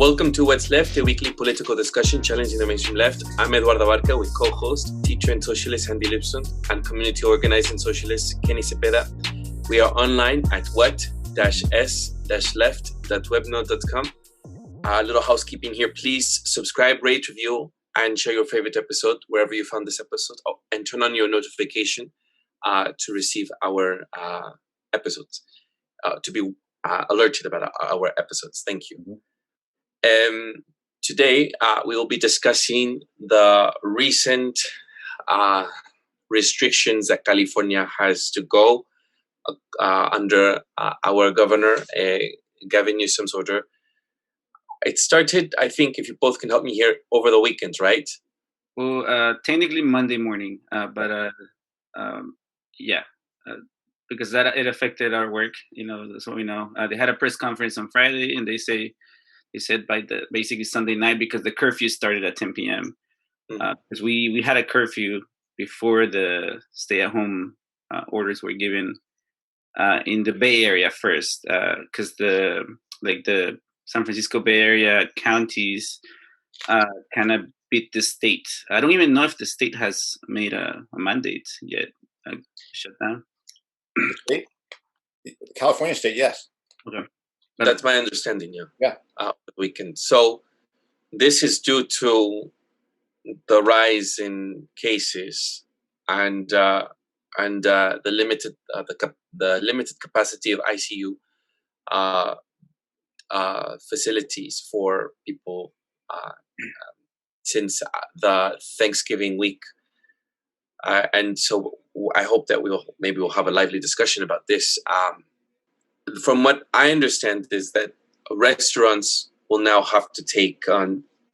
Welcome to What's Left, a weekly political discussion challenging the mainstream left. I'm Eduardo Barca with co-host, teacher and socialist Andy Lipson, and community organizing socialist Kenny Cepeda. We are online at what-s-left.webnode.com. A little housekeeping here. Please subscribe, rate, review, and share your favorite episode wherever you found this episode. Oh, and turn on your notification to receive our episodes, to be alerted about our episodes. Thank you. Today, we will be discussing the recent restrictions that California has to go under our governor, Gavin Newsom's order. It started, I think, if you both can help me here, over the weekends, right? Well, technically Monday morning, because it affected our work. That's what we know. They had a press conference on Friday, and they said by basically Sunday night, because the curfew started at 10 p.m. Because we had a curfew before the stay-at-home orders were given in the Bay Area first, because the San Francisco Bay Area counties kind of beat the state. I don't even know if the state has made a mandate yet. Shut down. State? California state, yes. Okay. That's my understanding, yeah. Yeah. Weekend. So this is due to the rise in cases and the limited capacity of ICU facilities for people since the Thanksgiving week, and so I hope that we'll have a lively discussion about this. From what I understand is that restaurants will now have to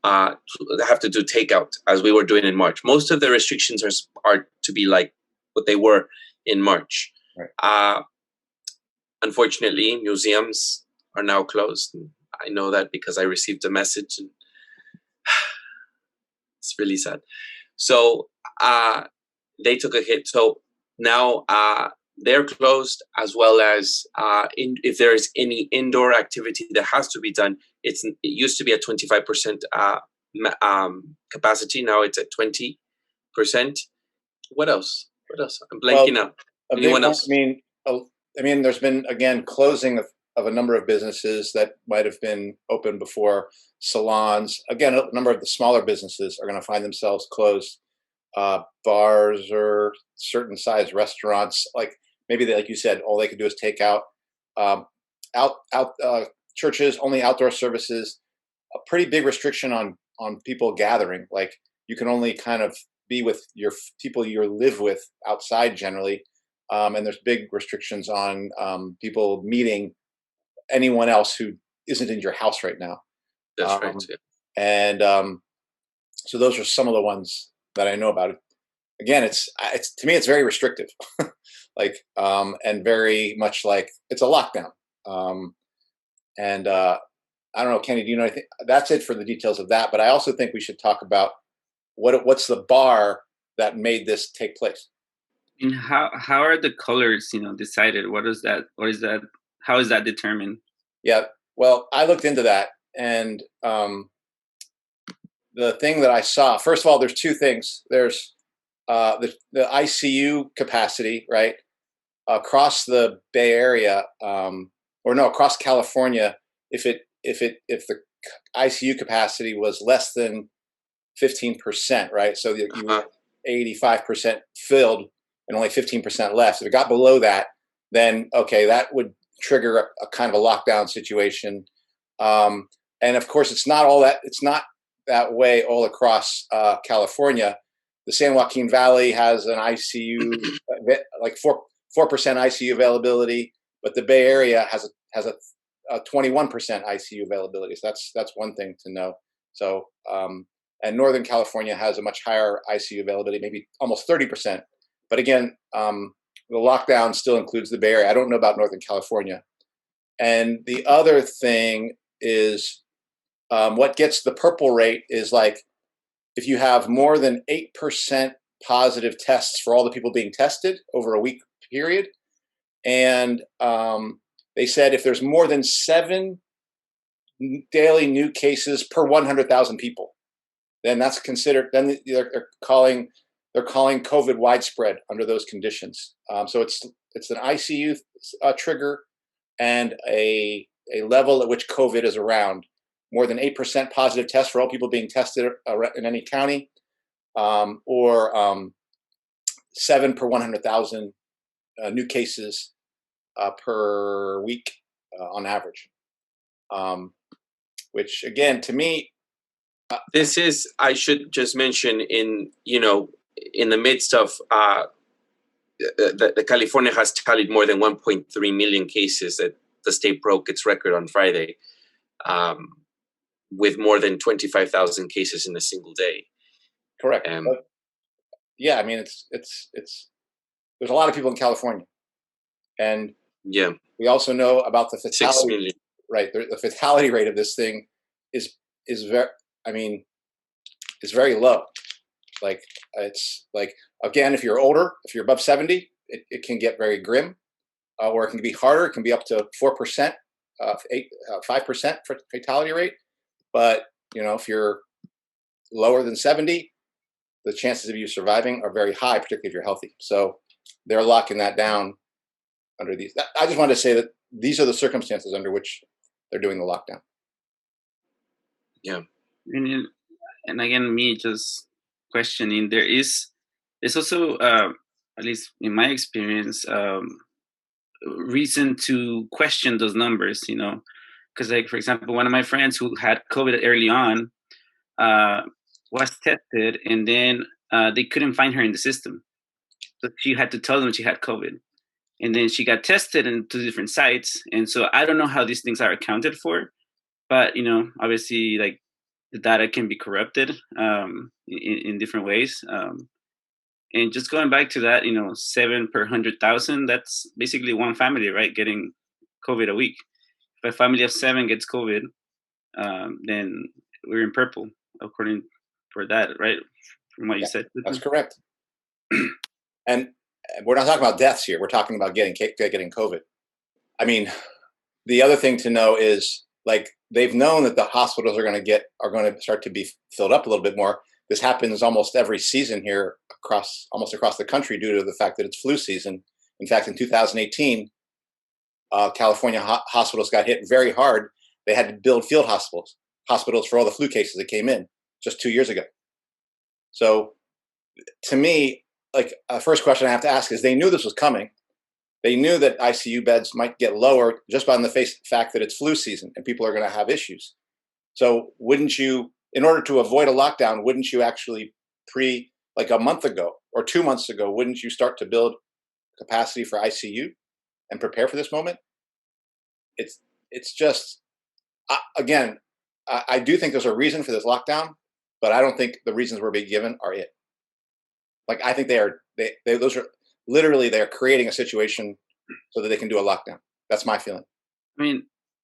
have to do takeout, as we were doing in March. Most of the restrictions are to be like what they were in March. Right. Unfortunately, museums are now closed. And I know that because I received a message, and it's really sad. So they took a hit. So now they're closed, as well as if there is any indoor activity that has to be done. It used to be at 25% capacity. Now it's at 20%. What else? I'm blanking out. Anyone else? I mean, there's been, again, closing of a number of businesses that might have been open before. Salons. Again, a number of the smaller businesses are going to find themselves closed. Bars or certain size restaurants, maybe like you said, all they could do is take out. Churches, only outdoor services. A pretty big restriction on people gathering. Like, you can only kind of be with your people you live with outside generally, and there's big restrictions on people meeting anyone else who isn't in your house right now. That's right. Yeah. And so those are some of the ones that I know about it. Again, it's to me, it's very restrictive, and very much like it's a lockdown. I don't know, Kenny, do you know anything? That's it for the details of that. But I also think we should talk about what's the bar that made this take place. And how are the colors, decided? What is that? How is that determined? Yeah, well, I looked into that, and the thing that I saw, first of all, there's two things. There's the ICU capacity, right, across the Bay Area, across California. If the ICU capacity was less than 15%, right, so you were 85% filled and only 15% left. If it got below that, then okay, that would trigger a kind of a lockdown situation. And of course, it's not that way all across California. The San Joaquin Valley has an ICU, like 4% ICU availability, but the Bay Area has a 21% ICU availability. So that's one thing to know. So and Northern California has a much higher ICU availability, maybe almost 30%. But again, the lockdown still includes the Bay Area. I don't know about Northern California. And the other thing is what gets the purple rate is like if you have more than 8% positive tests for all the people being tested over a week period. And they said if there's more than 7 daily new cases per 100,000 people, then that's considered. Then they're calling COVID widespread under those conditions. So it's an ICU trigger and a level at which COVID is around. More than 8% positive tests for all people being tested in any county, or 7 per 100,000 new cases per week on average. Which again, to me, this is, I should just mention, in the midst of the California has tallied more than 1.3 million cases. That the state broke its record on Friday, with more than 25,000 cases in a single day. Correct. Yeah, I mean, it's there's a lot of people in California, and yeah, we also know about the fatality. 6 million. Right, the fatality rate of this thing is very. I mean, it's very low. Like, it's like, again, if you're older, if you're above 70, it can get very grim, or it can be harder. It can be up to 4%, 5% for fatality rate. But if you're lower than 70, the chances of you surviving are very high, particularly if you're healthy. So they're locking that down under these. I just wanted to say that these are the circumstances under which they're doing the lockdown. Yeah. And again, me just questioning, there's also, at least in my experience, reason to question those numbers, because, like, for example, one of my friends who had COVID early on was tested, and then they couldn't find her in the system. So she had to tell them she had COVID. And then she got tested in 2 different sites. And so I don't know how these things are accounted for, but, obviously, like, the data can be corrupted in different ways. And just going back to that, 7 per 100,000, that's basically one family, right, getting COVID a week. If a family of 7 gets COVID, then we're in purple, according for that, right? From what you said. That's correct. And we're not talking about deaths here. We're talking about getting COVID. I mean, the other thing to know is, like, they've known that the hospitals are going to start to be filled up a little bit more. This happens almost every season here almost across the country due to the fact that it's flu season. In fact, in 2018, California hospitals got hit very hard. They had to build field hospitals for all the flu cases that came in just 2 years ago. So, to me, like, first question I have to ask is, they knew this was coming. They knew that ICU beds might get lower just by the fact that it's flu season and people are going to have issues. So wouldn't you, in order to avoid a lockdown, wouldn't you actually like a month ago or 2 months ago, wouldn't you start to build capacity for ICU and prepare for this moment? It's just, again, I do think there's a reason for this lockdown, but I don't think the reasons we're being given are it. Like, I think those are literally, they're creating a situation so that they can do a lockdown. That's my feeling. I mean,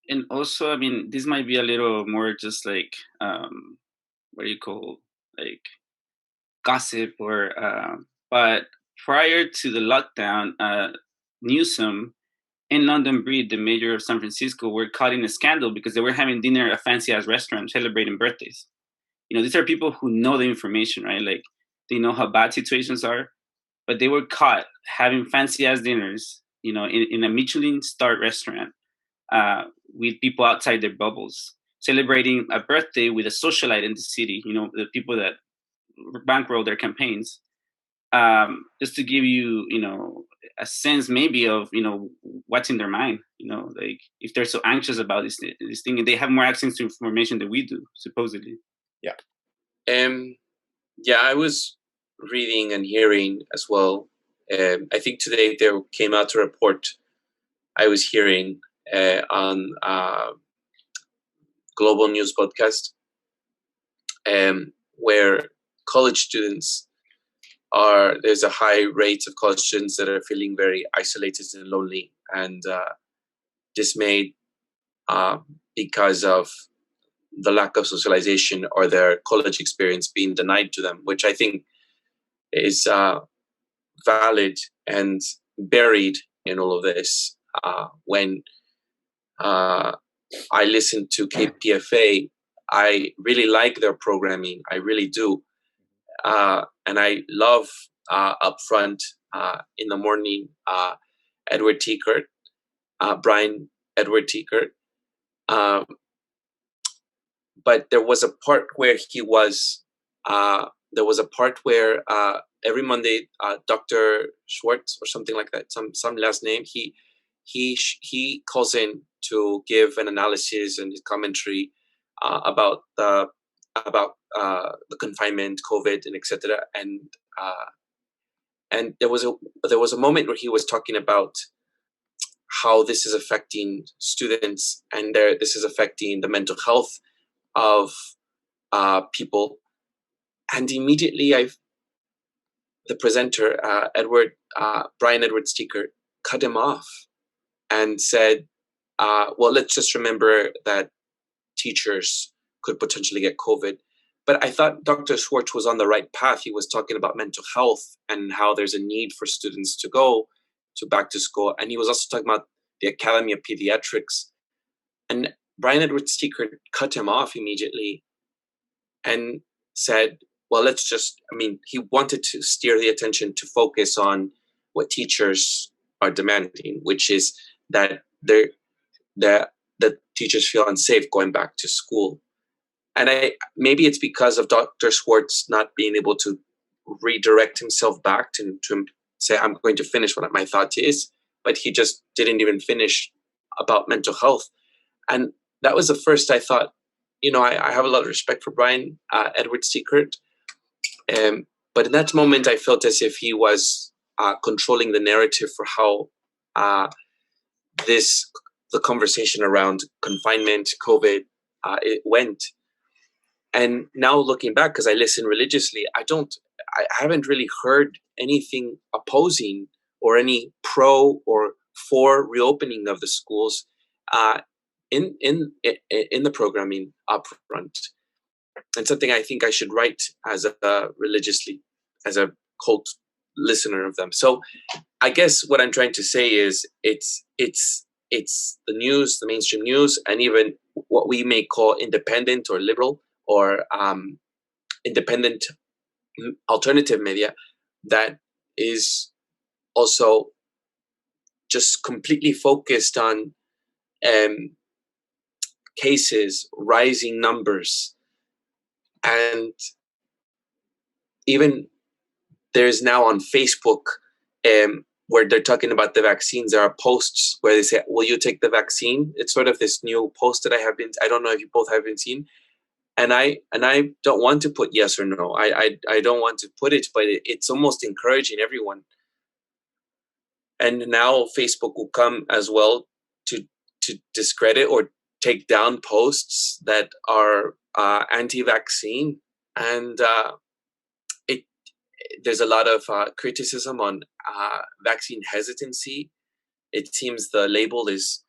and also, I mean, this might be a little more just like, what do you call, like, gossip, or, but prior to the lockdown, Newsom and London Breed, the mayor of San Francisco, were caught in a scandal because they were having dinner at a fancy-ass restaurant celebrating birthdays. These are people who know the information, right? Like, they know how bad situations are, but they were caught having fancy-ass dinners, in a Michelin-starred restaurant with people outside their bubbles, celebrating a birthday with a socialite in the city, the people that bankroll their campaigns, just to give you, a sense maybe of, what's in their mind, like, if they're so anxious about this thing, and they have more access to information than we do, supposedly. Yeah. Yeah, I was reading and hearing as well. I think today there came out a report I was hearing on Global News podcast, where college students there's a high rate of college students that are feeling very isolated and lonely and dismayed because of the lack of socialization or their college experience being denied to them, which I think is valid and buried in all of this, when I listen to KPFA. I really like their programming. I really do. And I love Upfront in the morning, Edward Tiekert, Brian Edward Tiekert. But there was a part where every Monday, Dr. Schwartz or something like that, some last name, he calls in to give an analysis and commentary about the confinement, COVID, and etc. And there was a moment where he was talking about how this is affecting students, and this is affecting the mental health of people. And immediately the presenter, Brian Edward Tiekert, cut him off and said, well, let's just remember that teachers could potentially get COVID. But I thought Dr. Schwartz was on the right path. He was talking about mental health and how there's a need for students to go to back to school. And he was also talking about the Academy of Pediatrics. And Brian Edward Tiekert cut him off immediately and said, well, he wanted to steer the attention to focus on what teachers are demanding, which is that the teachers feel unsafe going back to school. And maybe it's because of Dr. Schwartz not being able to redirect himself back to say, I'm going to finish what my thought is, but he just didn't even finish about mental health. And that was the first I thought, I have a lot of respect for Brian Edward Tiekert. But in that moment, I felt as if he was controlling the narrative for how the conversation around confinement, COVID, it went. And now looking back, because I listen religiously, I haven't really heard anything opposing or any pro or for reopening of the schools in the programming up front. And something I think I should write as a cult listener of them. So I guess what I'm trying to say is it's the news, the mainstream news, and even what we may call independent or liberal or independent alternative media that is also just completely focused on cases, rising numbers. And even there's now on Facebook where they're talking about the vaccines, there are posts where they say, will you take the vaccine? It's sort of this new post that I don't know if you both have been seen. And I don't want to put yes or no. I don't want to put it, but it's almost encouraging everyone. And now Facebook will come as well to discredit or take down posts that are anti-vaccine. And there's a lot of criticism on vaccine hesitancy. It seems the label is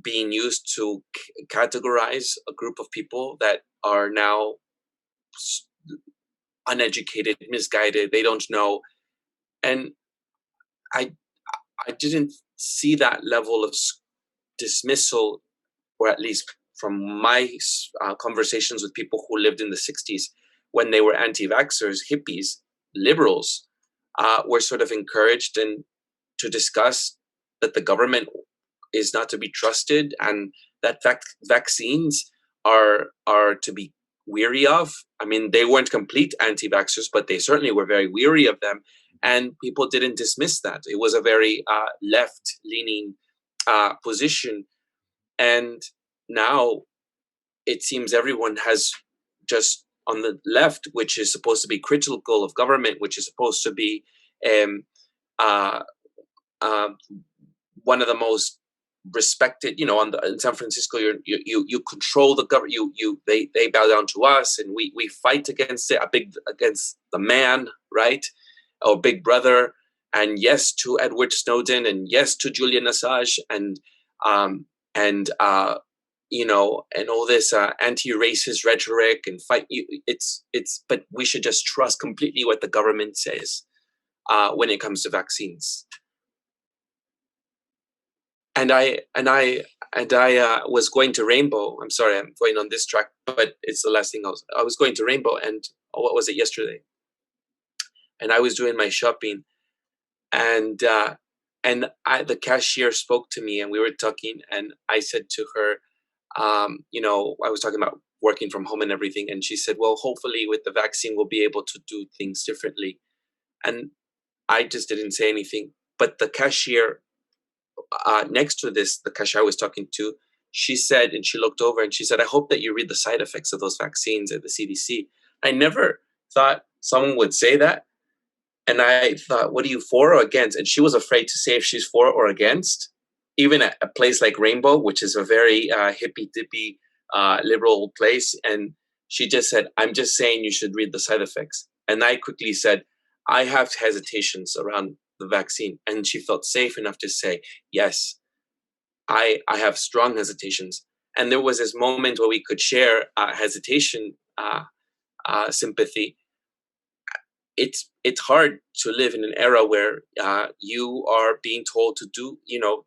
being used to categorize a group of people that are now uneducated, misguided, they don't know. And I didn't see that level of dismissal, or at least from my conversations with people who lived in the 60s when they were anti-vaxxers, hippies, liberals, were sort of encouraged and to discuss that the government is not to be trusted and that vaccines are to be weary of. I mean, they weren't complete anti-vaxxers, but they certainly were very weary of them. And people didn't dismiss that. It was a very left-leaning position. And now it seems everyone has just on the left, which is supposed to be critical of government, which is supposed to be one of the most respected, in San Francisco, you control the government. They bow down to us, and we fight against it. Against the man, right? Or Big Brother, and yes to Edward Snowden, and yes to Julian Assange, and all this anti-racist rhetoric and fight. But we should just trust completely what the government says when it comes to vaccines. and I was going to Rainbow. I'm sorry, I'm going on this track, but it's the last thing I was going to Rainbow, and what was it, yesterday? And I was doing my shopping, and the cashier spoke to me, and we were talking, and I said to her, I was talking about working from home and everything, and she said, well, hopefully with the vaccine we'll be able to do things differently. And I just didn't say anything. But the cashier next to this, the cashier I was talking to, she said, and she looked over and she said, I hope that you read the side effects of those vaccines at the CDC. I never thought someone would say that. And I thought, what are you for or against? And she was afraid to say if she's for or against, even at a place like Rainbow, which is a very hippy-dippy liberal place. And she just said, I'm just saying you should read the side effects. And I quickly said, I have hesitations around the vaccine. And she felt safe enough to say, yes, I have strong hesitations. And there was this moment where we could share hesitation, sympathy. It's hard to live in an era where you are being told to do,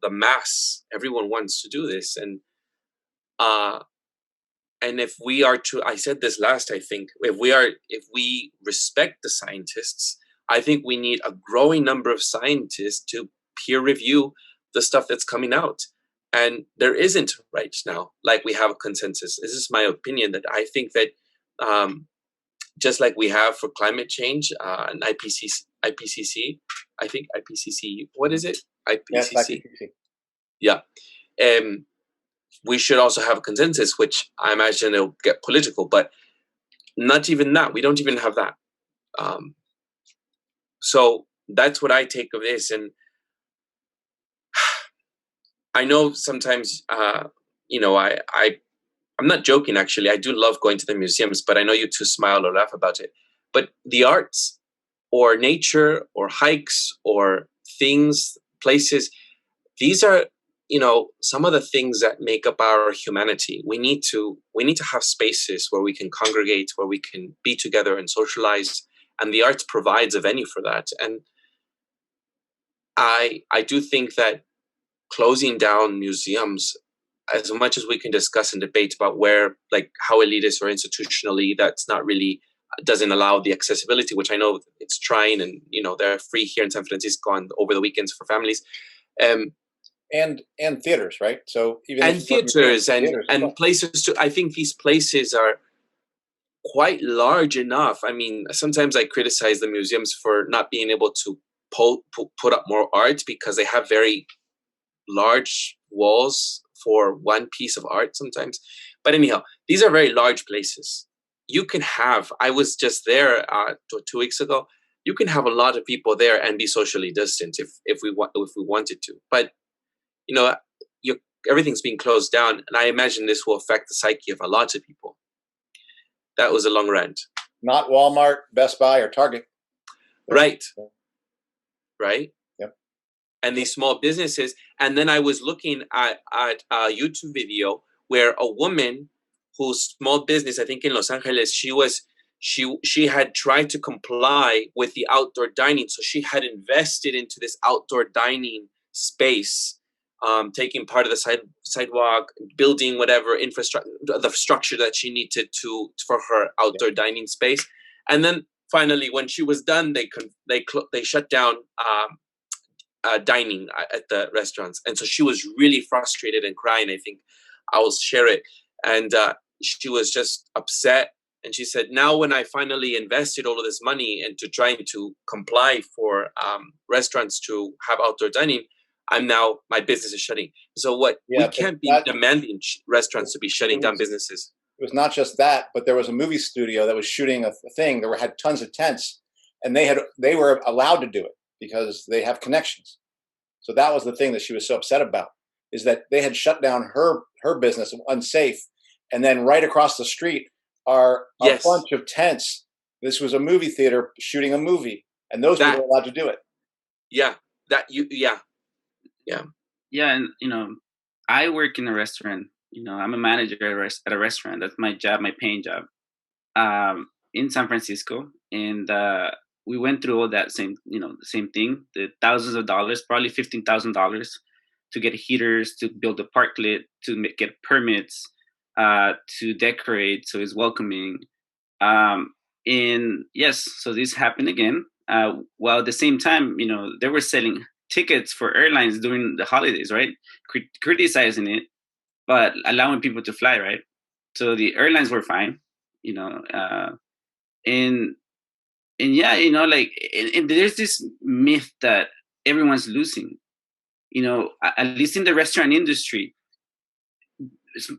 the mass. Everyone wants to do this, and if we are to, I said this last, I think, if we respect the scientists, I think we need a growing number of scientists to peer review the stuff that's coming out. And there isn't right now, like we have a consensus. This is my opinion, that I think that just like we have for climate change, an IPCC, I think IPCC, what is it? IPCC. Yes, IPCC. Yeah. We should also have a consensus, which I imagine it'll get political, but not even that. We don't even have that. So that's what I take of this. And I know sometimes, I'm not joking, actually. I do love going to the museums, but I know you two smile or laugh about it. But the arts or nature or hikes or things, places, these are, some of the things that make up our humanity. We need to have spaces where we can congregate, where we can be together and socialize. And the arts provides a venue for that. And I do think that closing down museums, as much as we can discuss and debate about where, like how elitist or institutionally, that's not really, doesn't allow the accessibility, which I know it's trying, and they're free here in San Francisco and over the weekends for families, and theaters, right? So even and theaters and places to. I think these places are quite large enough. I mean, sometimes I criticize the museums for not being able to put up more art, because they have very large walls for one piece of art sometimes. But anyhow, these are very large places. You can have, I was just there 2 weeks ago, you can have a lot of people there and be socially distant if we wanted to. But everything's being closed down, and I imagine this will affect the psyche of a lot of people. That was a long rant. Not Walmart, Best Buy, or Target. Right. Yep. And these small businesses. And then I was looking at a YouTube video where a woman whose small business, I think in Los Angeles, she had tried to comply with the outdoor dining. So she had invested into this outdoor dining space, taking part of the sidewalk, building whatever infrastructure, the structure that she needed for her outdoor dining space. And then finally, when she was done, they shut down dining at the restaurants. And so she was really frustrated and crying. I think I will share it. And she was just upset. And she said, now when I finally invested all of this money into trying to comply for restaurants to have outdoor dining, my business is shutting. So we can't be demanding restaurants to be shutting down businesses. It was not just that, but there was a movie studio that was shooting a thing that had tons of tents, and they were allowed to do it because they have connections. So that was the thing that she was so upset about, is that they had shut down her business, unsafe, and then right across the street are a bunch of tents. This was a movie theater shooting a movie, and those people were allowed to do it. Yeah, and I work in a restaurant. I'm a manager at a restaurant. That's my job, my paying job, in San Francisco. And we went through all that the same thing, the thousands of dollars, probably $15,000 to get heaters, to build a parklet, to get permits, to decorate, so it's welcoming. And yes, so this happened again. While at the same time, they were selling tickets for airlines during the holidays, right? Criticizing it, but allowing people to fly, right? So the airlines were fine, and yeah, and there's this myth that everyone's losing. At least in the restaurant industry,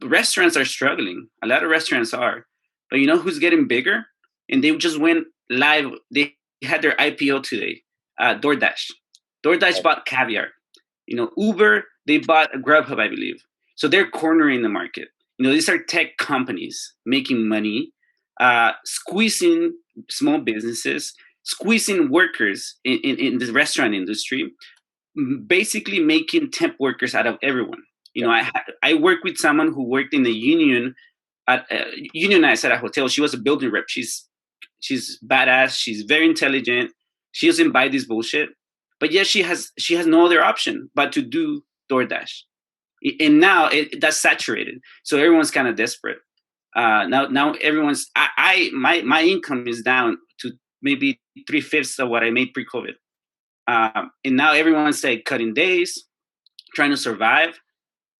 restaurants are struggling. A lot of restaurants are, but you know who's getting bigger? And they just went live. They had their IPO today. DoorDash. DoorDash bought Caviar. Uber, they bought Grubhub, I believe. So they're cornering the market. These are tech companies making money, squeezing small businesses, squeezing workers in the restaurant industry, basically making temp workers out of everyone. I work with someone who worked in the union unionized at a hotel. She was a building rep. She's badass. She's very intelligent. She doesn't buy this bullshit. But yet she has no other option but to do DoorDash. And now that's saturated. So everyone's kind of desperate. Now everyone's my income is down to maybe 3/5 of what I made pre-COVID. And now everyone's like cutting days, trying to survive.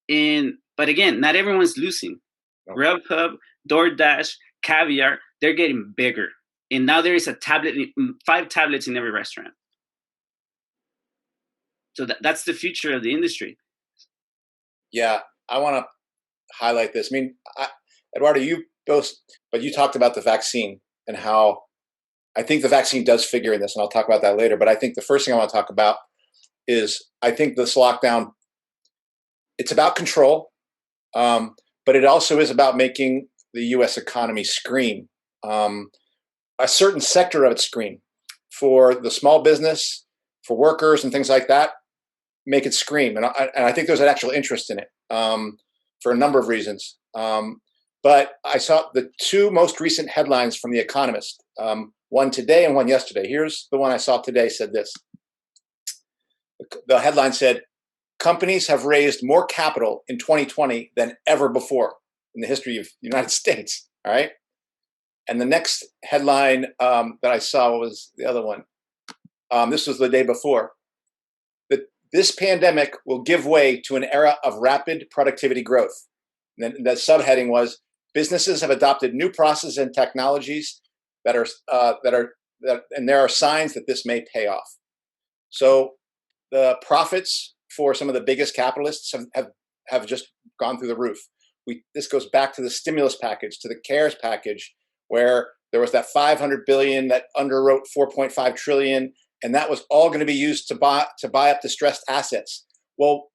But again, not everyone's losing. Grubhub, DoorDash, Caviar, they're getting bigger. And now there is 5 tablets in every restaurant. So that's the future of the industry. Yeah, I want to highlight this. I mean, Eduardo, you talked about the vaccine and how I think the vaccine does figure in this, and I'll talk about that later. But I think the first thing I want to talk about is I think this lockdown, it's about control, but it also is about making the U.S. economy scream. A certain sector of it scream. For the small business, for workers and things like that, make it scream. And I think there's an actual interest in it for a number of reasons. But I saw the 2 most recent headlines from The Economist, one today and one yesterday. Here's the one I saw today, said this. The headline said, companies have raised more capital in 2020 than ever before in the history of the United States. All right. And the next headline that I saw was the other one. This was the day before. This pandemic will give way to an era of rapid productivity growth. And then the subheading was, businesses have adopted new processes and technologies and there are signs that this may pay off. So the profits for some of the biggest capitalists have just gone through the roof. This goes back to the stimulus package, to the CARES package, where there was that $500 billion that underwrote $4.5 trillion, and that was all going to be used to buy up distressed assets. Well,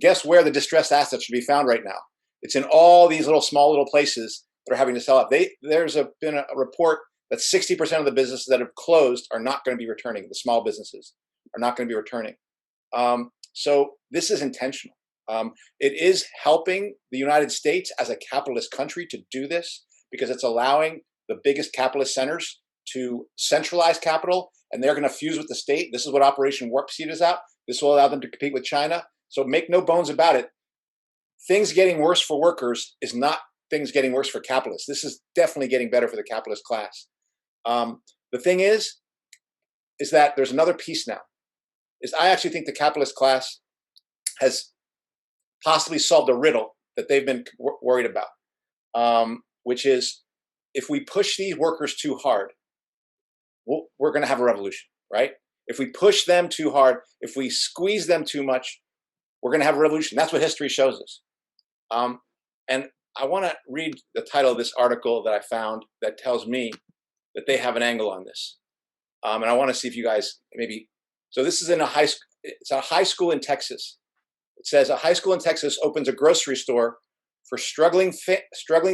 guess where the distressed assets should be found right now? It's in all these small little places that are having to sell up. There's been a report that 60% of the businesses that have closed are not going to be returning. The small businesses are not going to be returning. So this is intentional. It is helping the United States as a capitalist country to do this because it's allowing the biggest capitalist centers to centralize capital, and they're going to fuse with the state. This is what Operation Warp Speed is out. This will allow them to compete with China. So make no bones about it. Things getting worse for workers is not things getting worse for capitalists. This is definitely getting better for the capitalist class. The thing is that there's another piece now. I actually think the capitalist class has possibly solved a riddle that they've been worried about, which is if we push these workers too hard, we're going to have a revolution, right? If we push them too hard, if we squeeze them too much, we're going to have a revolution. That's what history shows us. And I want to read the title of this article that I found that tells me that they have an angle on this. And I want to see if you guys maybe. So this is in it's a high school in Texas. It says a high school in Texas opens a grocery store for struggling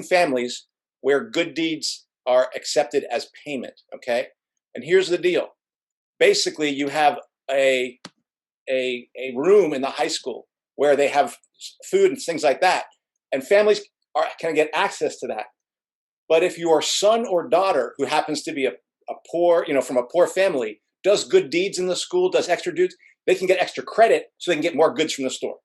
families where good deeds are accepted as payment. Okay, and here's the deal. Basically, you have a room in the high school where they have food and things like that, and families can get access to that. But if your son or daughter, who happens to be a poor, from a poor family, does good deeds in the school, does extra duties, they can get extra credit so they can get more goods from the store.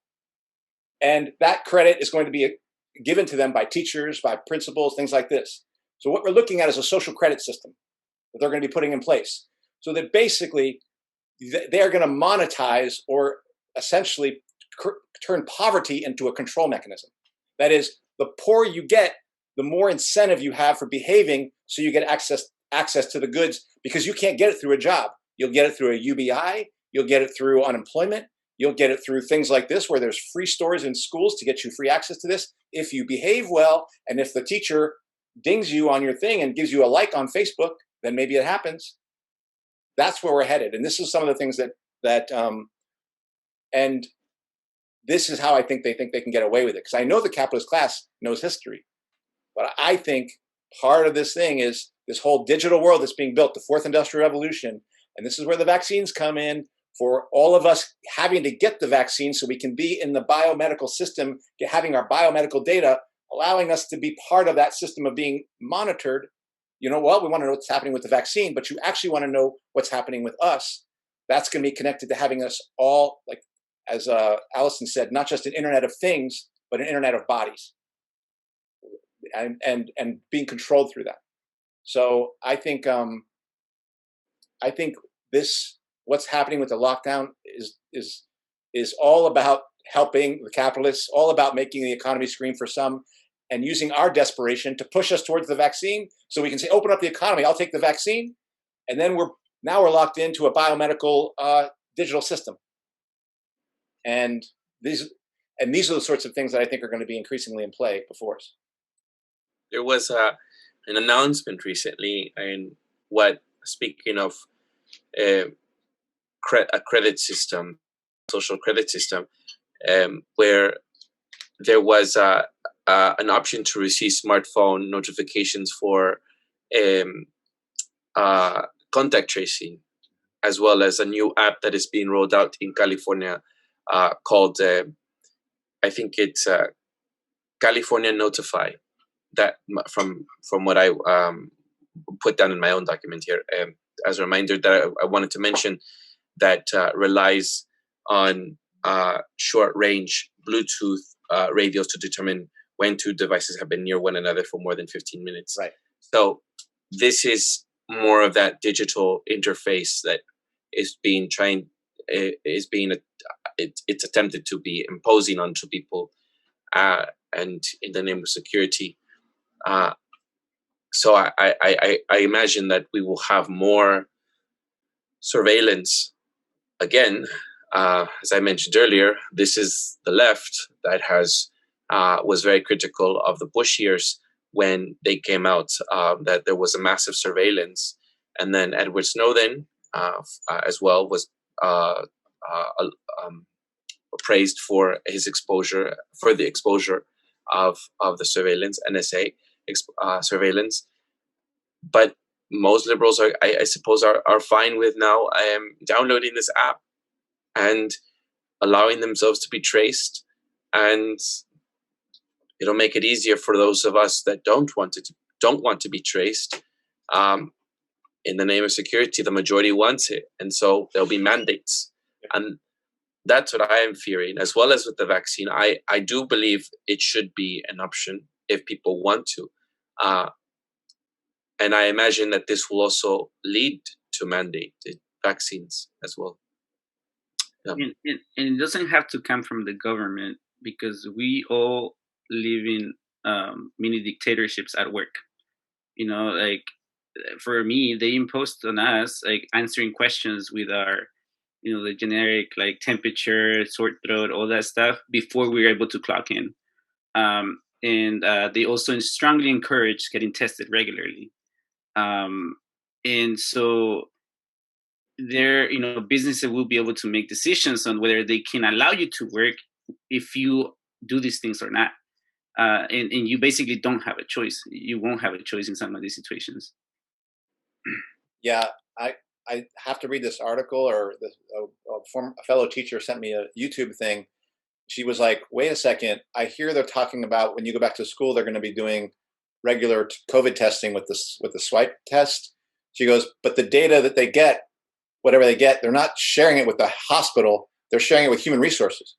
And that credit is going to be given to them by teachers, by principals, things like this. So what we're looking at is a social credit system that they're going to be putting in place, so that basically they are going to monetize or essentially turn poverty into a control mechanism. That is, the poorer you get, the more incentive you have for behaving, so you get access to the goods, because you can't get it through a job. You'll get it through a UBI, you'll get it through unemployment, you'll get it through things like this, where there's free stores in schools to get you free access to this. If you behave well, and if the teacher dings you on your thing and gives you a like on Facebook, then maybe it happens. That's where we're headed. And this is some of the things and this is how I think they can get away with it. Because I know the capitalist class knows history. But I think part of this thing is this whole digital world that's being built, the fourth industrial revolution. And this is where the vaccines come in, for all of us having to get the vaccine so we can be in the biomedical system, having our biomedical data, allowing us to be part of that system of being monitored. Well, we want to know what's happening with the vaccine, but you actually want to know what's happening with us. That's going to be connected to having us all, like, as Alison said, not just an internet of things, but an internet of bodies, and being controlled through that. So I think this, what's happening with the lockdown is all about helping the capitalists, all about making the economy scream for some, and using our desperation to push us towards the vaccine, so we can say, open up the economy, I'll take the vaccine. And then we're locked into a biomedical digital system. And these are the sorts of things that I think are going to be increasingly in play before us. There was an announcement recently, and speaking of a credit system, social credit system, where there was an option to receive smartphone notifications for contact tracing, as well as a new app that is being rolled out in California called, I think it's California Notify. That from what I put down in my own document here, as a reminder that I wanted to mention, that relies on short-range Bluetooth radios to determine when two devices have been near one another for more than 15 minutes. Right. So this is more of that digital interface that is being it's attempted to be imposing onto people, and in the name of security. So I imagine that we will have more surveillance. Again, as I mentioned earlier, this is the left that was very critical of the Bush years, when they came out that there was a massive surveillance. And then Edward Snowden as well was praised for his exposure, for the exposure of the surveillance, NSA surveillance. But most liberals I suppose are fine with now downloading this app and allowing themselves to be traced, and it'll make it easier for those of us that don't want to be traced. In the name of security, the majority wants it, and so there'll be mandates, and that's what I am fearing. As well as with the vaccine, I do believe it should be an option if people want to, and I imagine that this will also lead to mandated vaccines as well. Yeah. And it doesn't have to come from the government, because we all live in mini dictatorships at work. Like, for me, they imposed on us, like, answering questions with our, the generic, like, temperature, sore throat, all that stuff, before we were able to clock in. And they also strongly encourage getting tested regularly. And so there, businesses will be able to make decisions on whether they can allow you to work if you do these things or not. And you basically don't have a choice. You won't have a choice in some of these situations. Yeah, I have to read this article, or a fellow teacher sent me a YouTube thing. She was like, wait a second, I hear they're talking about when you go back to school, they're going to be doing regular COVID testing with the swipe test. She goes, but the data that they get, whatever they get, they're not sharing it with the hospital. They're sharing it with human resources.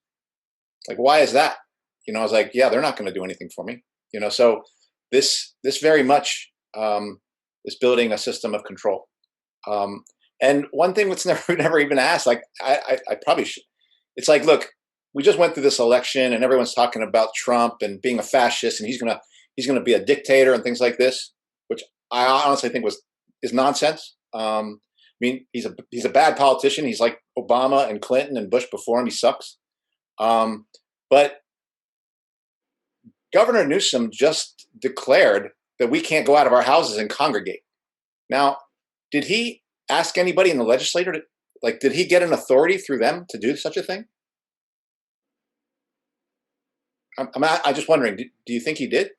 Like, why is that? You know, I was like, yeah, they're not going to do anything for me. You know, so this very much is building a system of control. And one thing that's never even asked, like I probably should. It's like, look, we just went through this election, and everyone's talking about Trump and being a fascist, and he's gonna be a dictator and things like this, which I honestly think is nonsense. I mean, he's a bad politician. He's like Obama and Clinton and Bush before him. He sucks. But Governor Newsom just declared that we can't go out of our houses and congregate. Now, did he ask anybody in the legislature to, like, did he get an authority through them to do such a thing? I'm just wondering, do you think he did?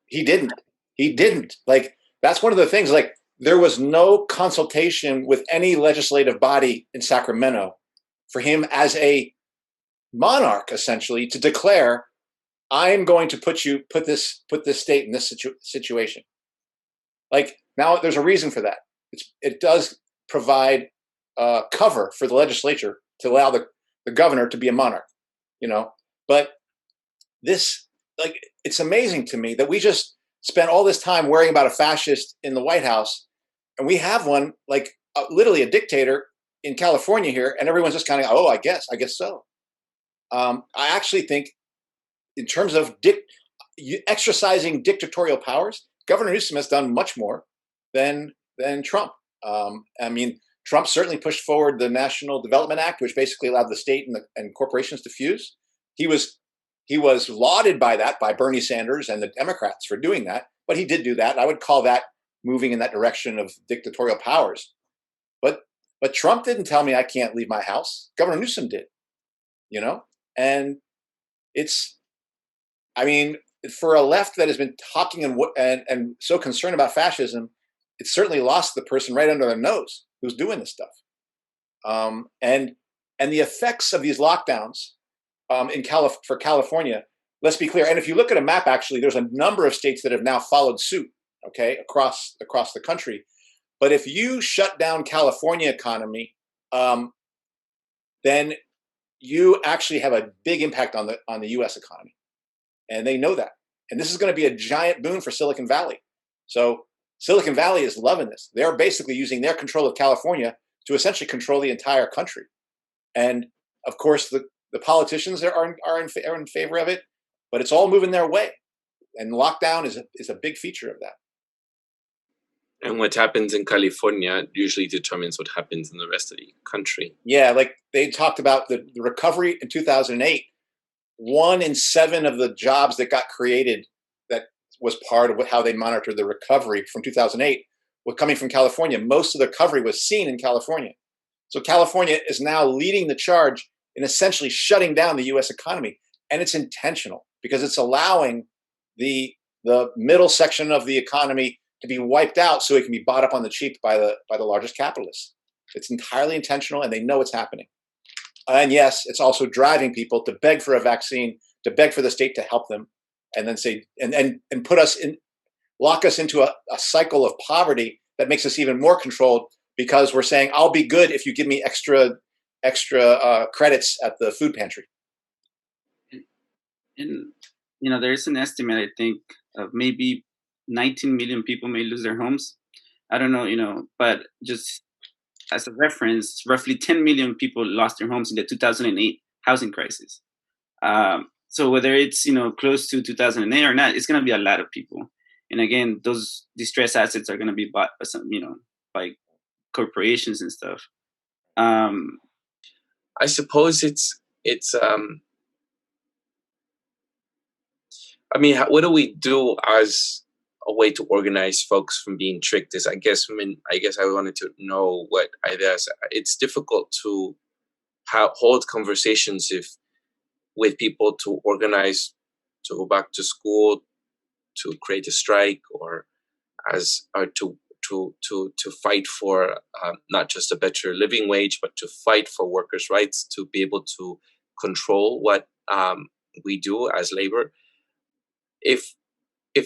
He didn't. He didn't. Like, that's one of the things, like, there was no consultation with any legislative body in Sacramento for him as a monarch, essentially, to declare, I'm going to put this state in this situation. Like, now there's a reason for that. It does provide cover for the legislature to allow the governor to be a monarch, you know. But this, like, it's amazing to me that we just spent all this time worrying about a fascist in the White House, and we have one, like, literally a dictator in California here, and everyone's just kind of, oh, I guess so. I actually think, in terms of exercising dictatorial powers, Governor Newsom has done much more than Trump. I mean, Trump certainly pushed forward the National Development Act, which basically allowed the state and corporations to fuse. He was lauded by that by Bernie Sanders and the Democrats for doing that, but he did do that. I would call that moving in that direction of dictatorial powers. But Trump didn't tell me I can't leave my house. Governor Newsom did, you know? And it's, I mean, for a left that has been talking and so concerned about fascism, it certainly lost the person right under their nose who's doing this stuff. And the effects of these lockdowns for California, let's be clear. And if you look at a map, actually, there's a number of states that have now followed suit, okay, across the country. But if you shut down California economy, then you actually have a big impact on the U.S. economy, and they know that. And this is going to be a giant boon for Silicon Valley. So Silicon Valley is loving this. They're basically using their control of California to essentially control the entire country. And of course, the politicians are in favor of it, but it's all moving their way. And lockdown is a big feature of that. And what happens in California usually determines what happens in the rest of the country. Yeah, like they talked about the recovery in 2008. 1 in 7 of the jobs that got created that was part of how they monitored the recovery from 2008 were coming from California. Most of the recovery was seen in California. So California is now leading the charge in essentially shutting down the U.S. economy. And it's intentional because it's allowing the middle section of the economy to be wiped out so it can be bought up on the cheap by the largest capitalists. It's entirely intentional, and they know it's happening. And yes, it's also driving people to beg for a vaccine, to beg for the state to help them, and then say and lock us into a cycle of poverty that makes us even more controlled, because we're saying, I'll be good if you give me extra credits at the food pantry. And there's an estimate, I think, of maybe 19 million people may lose their homes. I don't know, but just as a reference, roughly 10 million people lost their homes in the 2008 housing crisis. So whether it's, close to 2008 or not, it's going to be a lot of people. And again, those distressed assets are going to be bought by by corporations and stuff. I suppose it's I mean, what do we do as a way to organize folks from being tricked? I guess I wanted to know what ideas. It's difficult to hold conversations with people to organize, to go back to school, to create a strike, or to fight for not just a better living wage, but to fight for workers' rights, to be able to control what we do as labor. If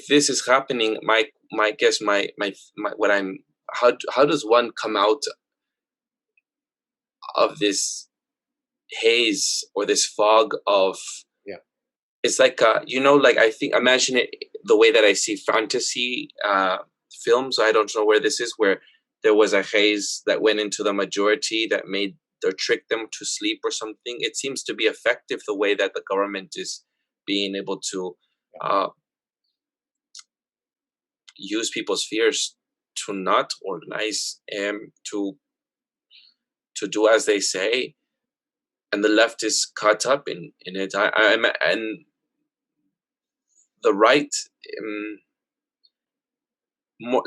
this is happening, my guess, how does one come out of this haze or this fog of, yeah. It's like like I think imagine it the way that I see fantasy films. I don't know where this is, where there was a haze that went into the majority that made or tricked them to sleep or something. It seems to be effective the way that the government is being able to use people's fears to not organize and to do as they say, and the left is caught up in it. And the right,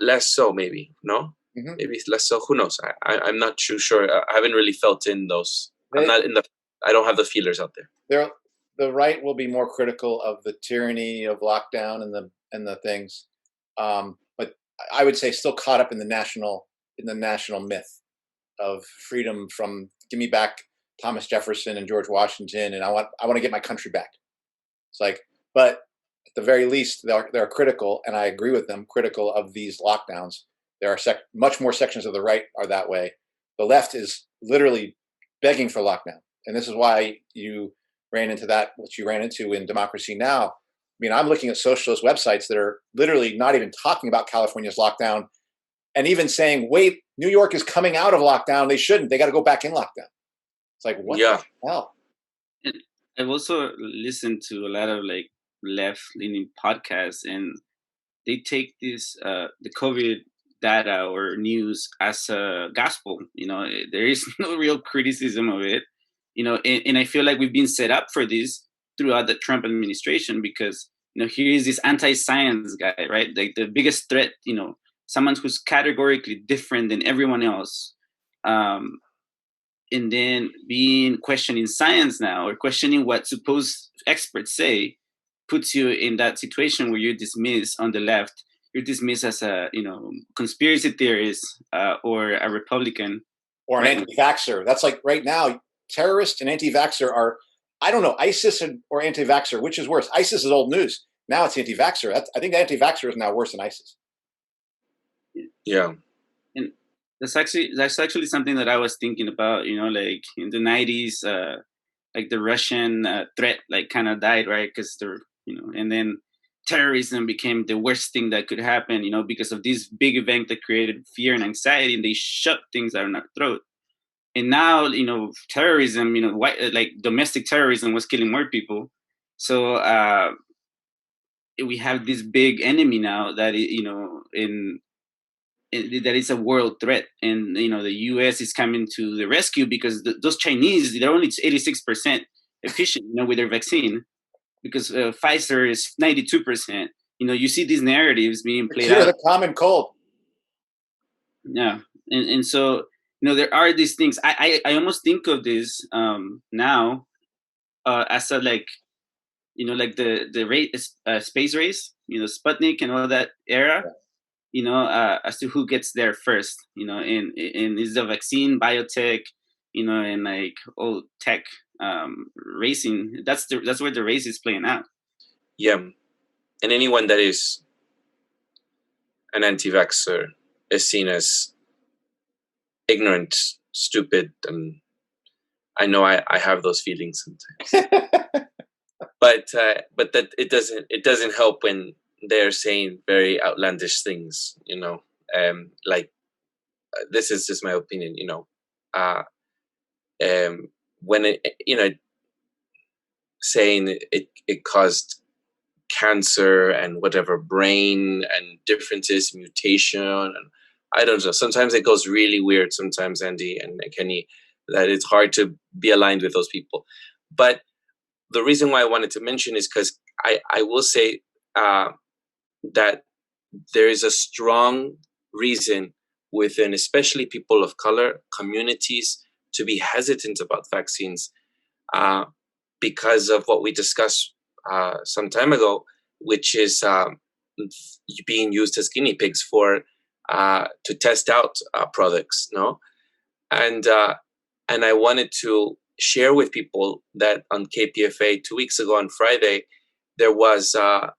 less so, maybe. No, maybe less so. Who knows? I'm not too sure. I haven't really felt in those. I'm not in the. I don't have the feelers out there. The right will be more critical of the tyranny of lockdown and the things, but I would say still caught up in the national myth of freedom from, give me back Thomas Jefferson and George Washington, and I want to get my country back. It's like, but at the very least, they're critical, and I agree with them, critical of these lockdowns. There are much more sections of the right are that way. The left is literally begging for lockdown, and this is why you ran into that, what you ran into in Democracy Now! I mean, I'm looking at socialist websites that are literally not even talking about California's lockdown, and even saying, wait, New York is coming out of lockdown. They shouldn't. They got to go back in lockdown. It's like, what the hell? And I've also listened to a lot of like left-leaning podcasts, and they take this the COVID data or news as a gospel. There is no real criticism of it. And I feel like we've been set up for this throughout the Trump administration, because here is this anti-science guy, right? Like the biggest threat, someone who's categorically different than everyone else, and then questioning science now, or questioning what supposed experts say, puts you in that situation where you're dismissed on the left. You're dismissed as a conspiracy theorist or a Republican or an anti-vaxxer. That's like right now, terrorist and anti-vaxxer are, I don't know, ISIS or anti-vaxxer, which is worse? ISIS is old news. Now it's anti-vaxxer. I think anti-vaxxer is now worse than ISIS. Yeah. And that's actually something that I was thinking about, like in the 90s, like the Russian threat like kind of died, right? Because and then terrorism became the worst thing that could happen, because of this big event that created fear and anxiety, and they shoved things down our throat. And now, terrorism, like domestic terrorism was killing more people. So we have this big enemy now that, that is a world threat. And, the U.S. is coming to the rescue, because those Chinese, they're only 86% efficient, with their vaccine, because Pfizer is 92%. You see these narratives being played out. The common cold. Yeah. And so, there are these things. I almost think of this now as a like the space race, Sputnik and all that era, as to who gets there first, and is the vaccine, biotech, and like all tech racing. That's where the race is playing out. Yeah, and anyone that is an anti-vaxxer is seen as ignorant, stupid, and I know I have those feelings sometimes. but that it doesn't help when they're saying very outlandish things, like this is just my opinion, when it saying it caused cancer and whatever, brain and differences, mutation, and I don't know. Sometimes it goes really weird. Sometimes, Andy and Kenny, that it's hard to be aligned with those people. But the reason why I wanted to mention is because I will say that there is a strong reason within, especially people of color communities, to be hesitant about vaccines because of what we discussed some time ago, which is being used as guinea pigs for to test out products, no? And I wanted to share with people that on KPFA 2 weeks ago on Friday, there was a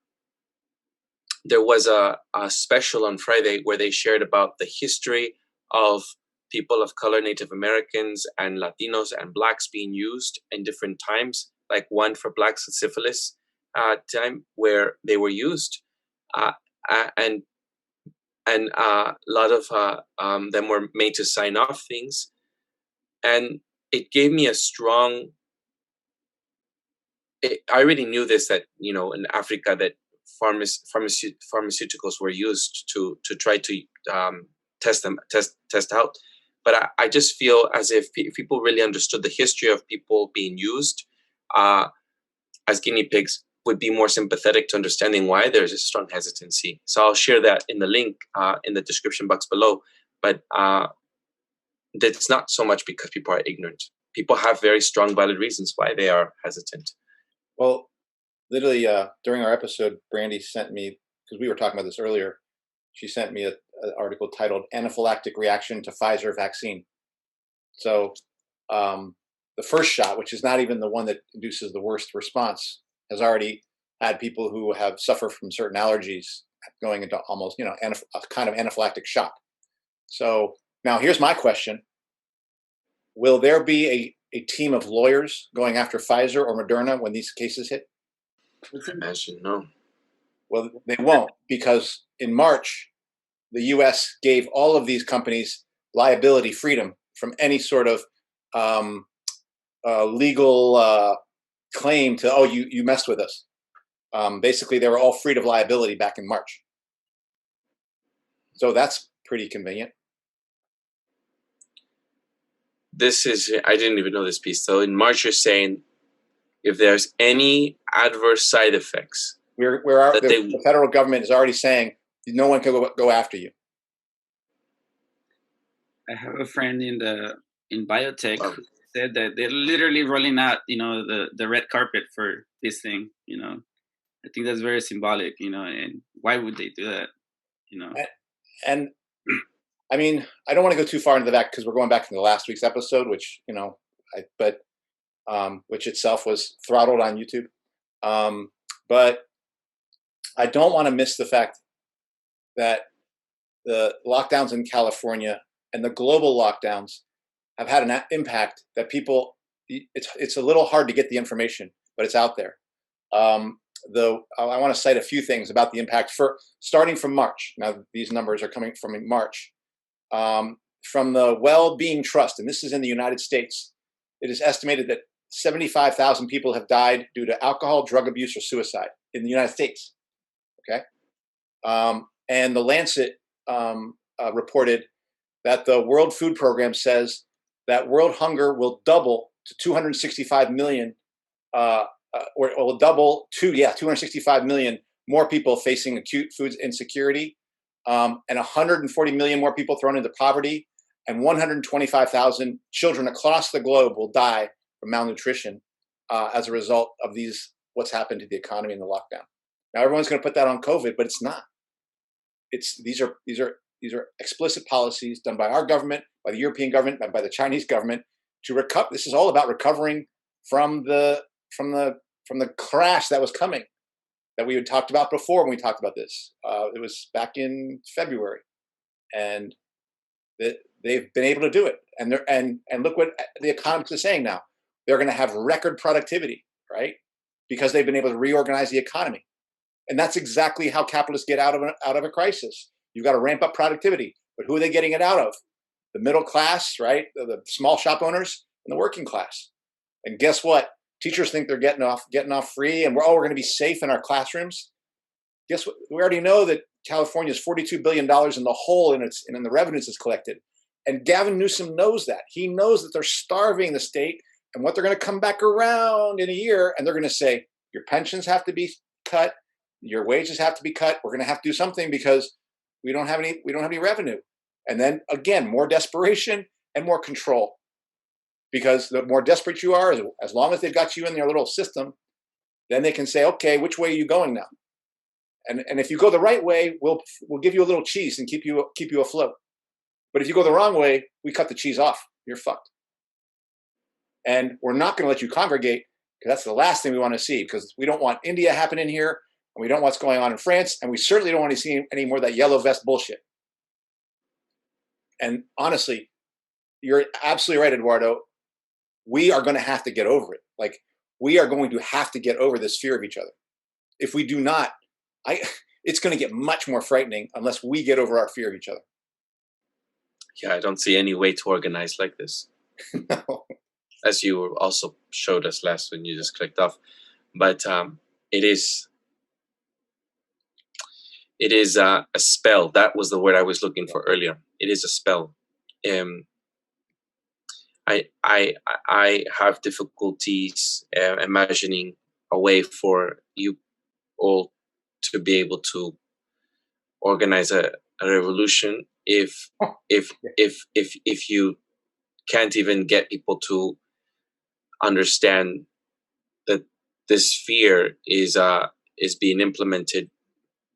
special on Friday where they shared about the history of people of color, Native Americans, and Latinos and Blacks being used in different times, like one for Blacks with syphilis time where they were used. And a lot of them were made to sign off things. And it gave me a strong, I already knew this, that, in Africa that pharmaceuticals were used to try to test out. But I just feel as if people really understood the history of people being used as guinea pigs, would be more sympathetic to understanding why there's a strong hesitancy. So I'll share that in the link in the description box below. But that's not so much because people are ignorant. People have very strong, valid reasons why they are hesitant. Well, literally, during our episode, Brandy sent me, because we were talking about this earlier, she sent me an article titled Anaphylactic Reaction to Pfizer Vaccine. So the first shot, which is not even the one that induces the worst response, has already had people who have suffered from certain allergies going into almost, a kind of anaphylactic shock. So now here's my question. Will there be a team of lawyers going after Pfizer or Moderna when these cases hit? I imagine no. Well, they won't, because in March, the U.S. gave all of these companies liability freedom from any sort of legal claim to, oh, you messed with us. Basically, they were all freed of liability back in March. So that's pretty convenient. I didn't even know this piece. So in March, you're saying if there's any adverse side effects, the federal government is already saying no one can go after you. I have a friend in biotech who said that they're literally rolling out, the red carpet for this thing. I think that's very symbolic, and why would they do that? And I mean, I don't want to go too far into that because we're going back into last week's episode, which, which itself was throttled on YouTube. But I don't want to miss the fact that the lockdowns in California and the global lockdowns have had an impact that people, it's a little hard to get the information, but it's out there. Though I want to cite a few things about the impact starting from March. Now, these numbers are coming from March. From the Well-Being Trust, and this is in the United States, it is estimated that 75,000 people have died due to alcohol, drug abuse, or suicide in the United States. Okay. And the Lancet reported that the World Food Program says that world hunger will double to 265 million, or will double to 265 million more people facing acute food insecurity, and 140 million more people thrown into poverty, and 125,000 children across the globe will die from malnutrition as a result of what's happened to the economy and the lockdown. Now everyone's going to put that on COVID, but it's not. These are explicit policies done by our government, by the European government, by the Chinese government to recover. This is all about recovering from the crash that was coming, that we had talked about before when we talked about this. It was back in February, and they've been able to do it. And look what the economists are saying now. They're going to have record productivity, right? Because they've been able to reorganize the economy. And that's exactly how capitalists get out of a crisis. You've got to ramp up productivity. But who are they getting it out of? The middle class, right? The small shop owners and the working class. And guess what? Teachers think they're getting off free, and we're going to be safe in our classrooms. Guess what? We already know that California is $42 billion in the hole in the revenues it's collected. And Gavin Newsom knows that. He knows that they're starving the state, and what they're going to come back around in a year, and they're going to say, your pensions have to be cut, your wages have to be cut. We're going to have to do something because we don't have any revenue. And then again, more desperation and more control. Because the more desperate you are, as long as they've got you in their little system, then they can say, okay, which way are you going now? And if you go the right way, we'll give you a little cheese and keep you afloat. But if you go the wrong way, we cut the cheese off. You're fucked. And we're not going to let you congregate, because that's the last thing we want to see, because we don't want India happening here, and we don't want what's going on in France, and we certainly don't want to see any more of that yellow vest bullshit. And honestly, you're absolutely right, Eduardo. We are going to have to get over it. Like, we are going to have to get over this fear of each other. If we do not, it's going to get much more frightening unless we get over our fear of each other. Yeah, I don't see any way to organize like this. No. As you also showed us last when you just clicked off. But it is a spell. That was the word I was looking for earlier. It is a spell. I have difficulties imagining a way for you all to be able to organize a revolution if you can't even get people to understand that this fear is being implemented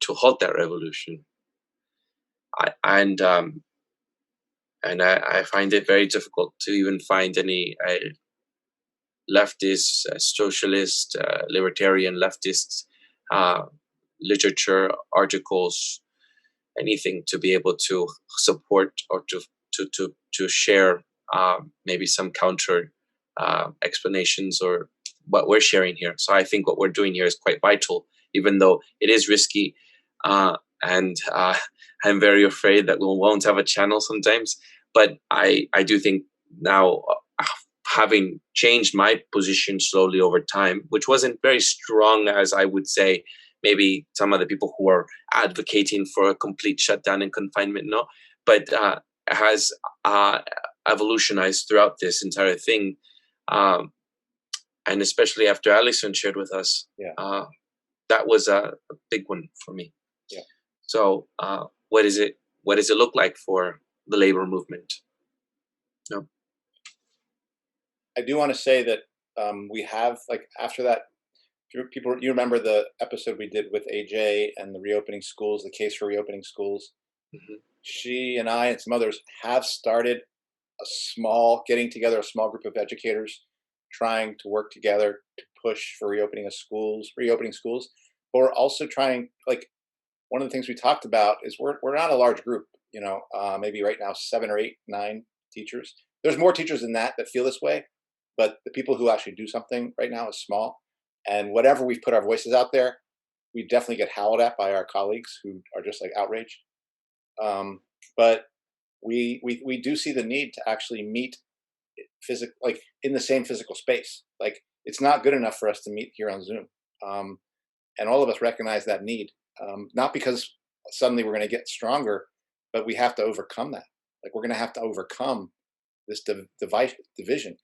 to halt that revolution. I find it very difficult to even find any leftist, socialist, libertarian leftist literature, articles, anything to be able to support or to share maybe some counter explanations or what we're sharing here. So I think what we're doing here is quite vital, even though it is risky, and I'm very afraid that we won't have a channel sometimes. But I do think now, having changed my position slowly over time, which wasn't very strong as I would say maybe some of the people who are advocating for a complete shutdown and confinement, no, but has evolutionized throughout this entire thing. And especially after Alison shared with us, that was a big one for me. Yeah. So what does it look like for the labor movement? No. I do want to say that we have, like, after that, people, you remember the episode we did with AJ and the reopening schools, the case for reopening schools. Mm-hmm. She and I and some others have started getting together a small group of educators trying to work together to push for reopening schools. But we're also trying, like, one of the things we talked about is we're not a large group, maybe right now 7 or 8, 9 teachers. There's more teachers than that feel this way, but the people who actually do something right now is small. And whatever we've put our voices out there, we definitely get howled at by our colleagues who are just like outraged. But we do see the need to actually meet like in the same physical space. Like, it's not good enough for us to meet here on Zoom. And all of us recognize that need, not because suddenly we're going to get stronger, but we have to overcome that. Like, we're going to have to overcome this division.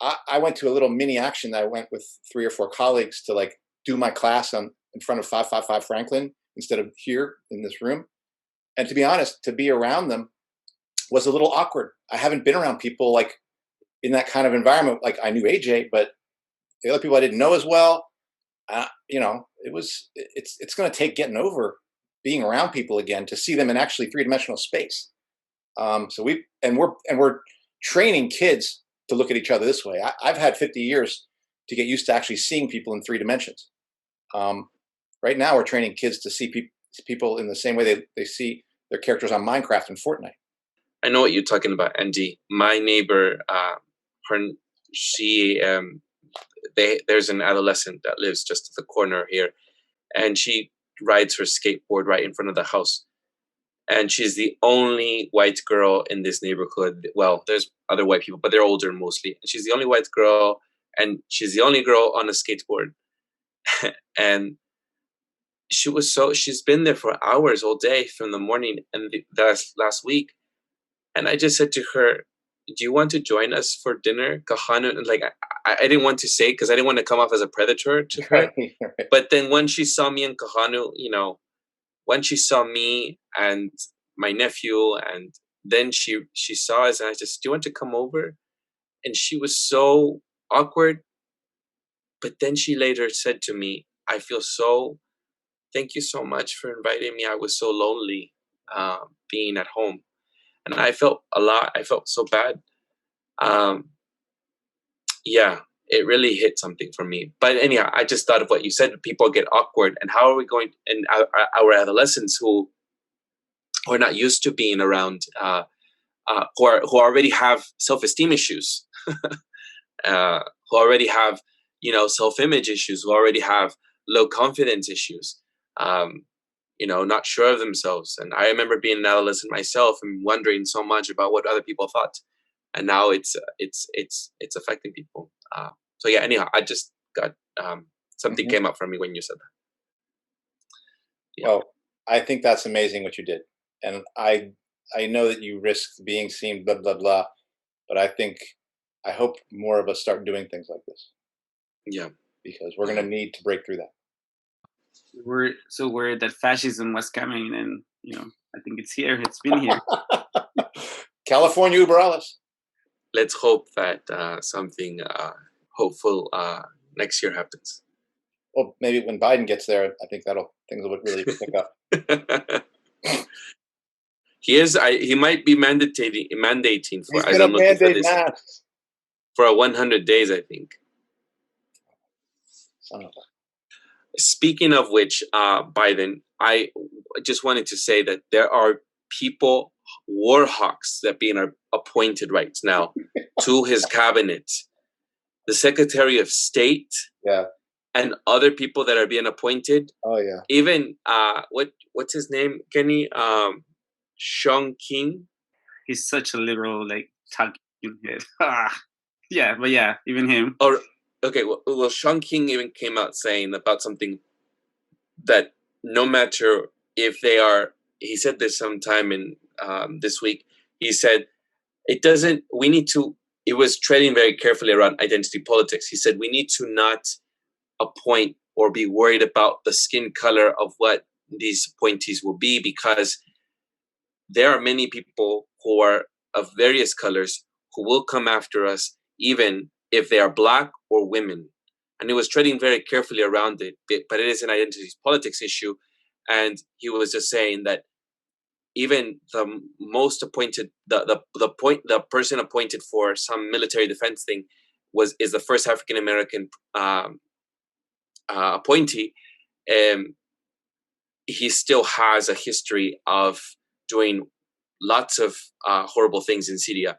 I went to a little mini action that I went with 3 or 4 colleagues to, like, do my class in front of 555 Franklin instead of here in this room. And to be honest, to be around them was a little awkward. I haven't been around people like in that kind of environment. Like, I knew AJ, but the other people I didn't know as well. It's going to take getting over being around people again to see them in actually 3-dimensional space. So we're training kids to look at each other this way. I've had 50 years to get used to actually seeing people in 3 dimensions. Right now, we're training kids to see people in the same way they see their characters on Minecraft and Fortnite. I know what you're talking about, Andy. My neighbor, there's an adolescent that lives just at the corner here, and she rides her skateboard right in front of the house. And she's the only white girl in this neighborhood. Well, there's other white people, but they're older mostly. And she's the only white girl, and she's the only girl on a skateboard. And she's been there for hours all day from the morning and last week. And I just said to her, do you want to join us for dinner? And like, I didn't want to say, because I didn't want to come off as a predator to her. Right. But then when she saw me and Kahanu, when she saw me and my nephew, and then she saw us, and I just, do you want to come over? And she was so awkward. But then she later said to me, thank you so much for inviting me. I was so lonely being at home. And I felt so bad. Yeah, it really hit something for me. But anyhow, I just thought of what you said. People get awkward. And how are we going, and our adolescents who are not used to being around who already have self-esteem issues, who already have self-image issues, who already have low confidence issues, not sure of themselves. And I remember being an adolescent myself and wondering so much about what other people thought, and now it's affecting people. So yeah, anyhow, I just got something came up for me when you said that. Yeah. Well, I think that's amazing what you did, and I know that you risked being seen, blah blah blah, but I hope more of us start doing things like this. Yeah, because we're going to need to break through that. We're so worried that fascism was coming, and I think it's here. It's been here. California Uber alles. Let's hope that something hopeful next year happens. Well, maybe when Biden gets there, I think things will really pick up. He might be mandating for. He's going to mandate masks for 100 days, I think. Speaking of which, Biden, I just wanted to say that there are people, war hawks, that being appointed right now to his cabinet, the Secretary of State, and other people that are being appointed. Oh yeah. Even what's his name, Kenny? Sean King. He's such a liberal, talking head. Yeah, but yeah, even him. Or okay, well, Sean King even came out saying about something that no matter if they are, he said this sometime in this week. He said it was treading very carefully around identity politics. He said we need to not appoint or be worried about the skin color of what these appointees will be, because there are many people who are of various colors who will come after us, even if they are black or women. And he was treading very carefully around it, but it is an identity politics issue. And he was just saying that even the most appointed, the person appointed for some military defense thing is the first African American appointee. He still has a history of doing lots of horrible things in Syria.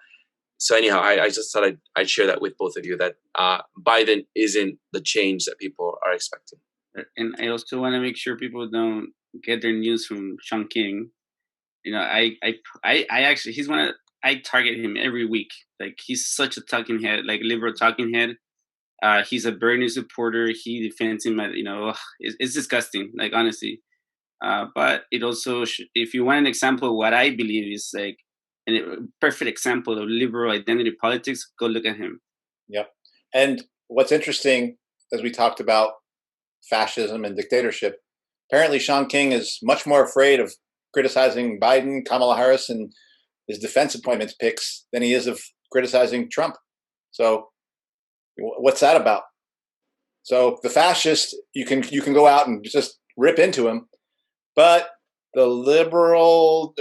So anyhow, I just thought I'd share that with both of you, that Biden isn't the change that people are expecting. And I also want to make sure people don't get their news from Sean King. I actually, I target him every week. He's such a talking head, liberal talking head. He's a Bernie supporter. He defends him. It's disgusting. Honestly. But it also, if you want an example of what I believe is a perfect example of liberal identity politics, go look at him. Yep. And what's interesting, as we talked about fascism and dictatorship, apparently Sean King is much more afraid of criticizing Biden, Kamala Harris, and his defense appointments picks than he is of criticizing Trump. So what's that about? So the fascist, you can go out and just rip into him, but the liberal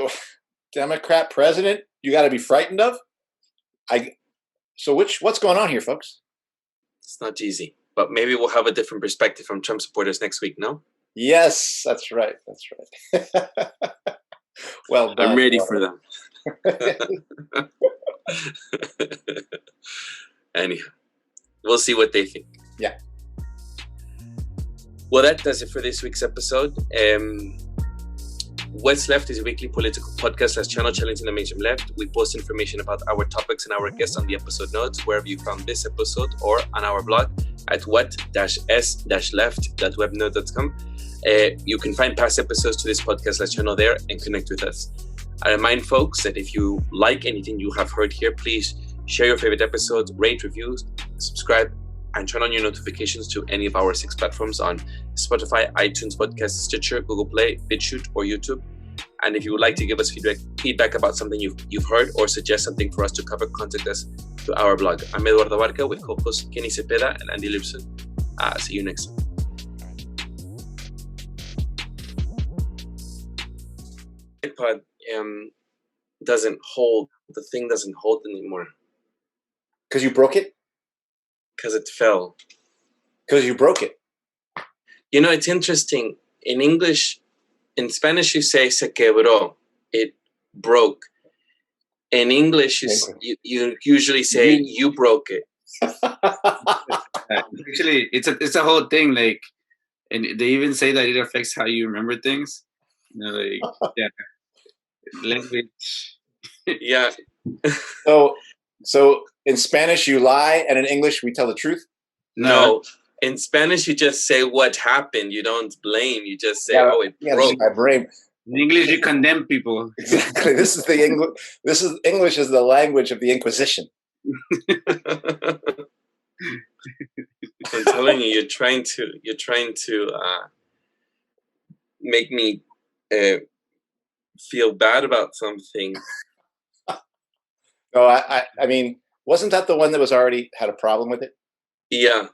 Democrat president, you got to be frightened of. What's going on here, folks? It's not easy, but maybe we'll have a different perspective from Trump supporters next week. No? Yes, that's right. Well done. I'm ready for them. Anyhow, we'll see what they think. Yeah. Well, that does it for this week's episode. What's Left is a weekly political podcast / channel challenging the mainstream left. We post information about our topics and our guests on the episode notes, wherever you found this episode, or on our blog at what-s-left.webnode.com. You can find past episodes to this podcast / channel there and connect with us. I remind folks that if you like anything you have heard here, please share your favorite episodes, rate, reviews, subscribe, and turn on your notifications to any of our 6 platforms on Spotify, iTunes, Podcast, Stitcher, Google Play, Bitchute, or YouTube. And if you would like to give us feedback about something you've heard or suggest something for us to cover, contact us through our blog. I'm Eduardo Barca with co-hosts Kenny Cepeda and Andy Lipson. See you next time. iPod doesn't hold. The thing doesn't hold anymore. Because you broke it? Because it fell. Because you broke it. It's interesting. In English, in Spanish, you say se quebró. It broke. In English, you usually say you broke it. Actually, it's a whole thing. Like, and they even say that it affects how you remember things. You know, like language. Yeah. So in Spanish you lie, and in English we tell the truth. No. In Spanish, you just say what happened. You don't blame. You just say, "Oh, it broke." My brain. In English, you condemn people. Exactly. This is the English. English is the language of the Inquisition. I'm telling you, you're trying to make me feel bad about something. No, I mean, wasn't that the one that was already had a problem with it? Yeah.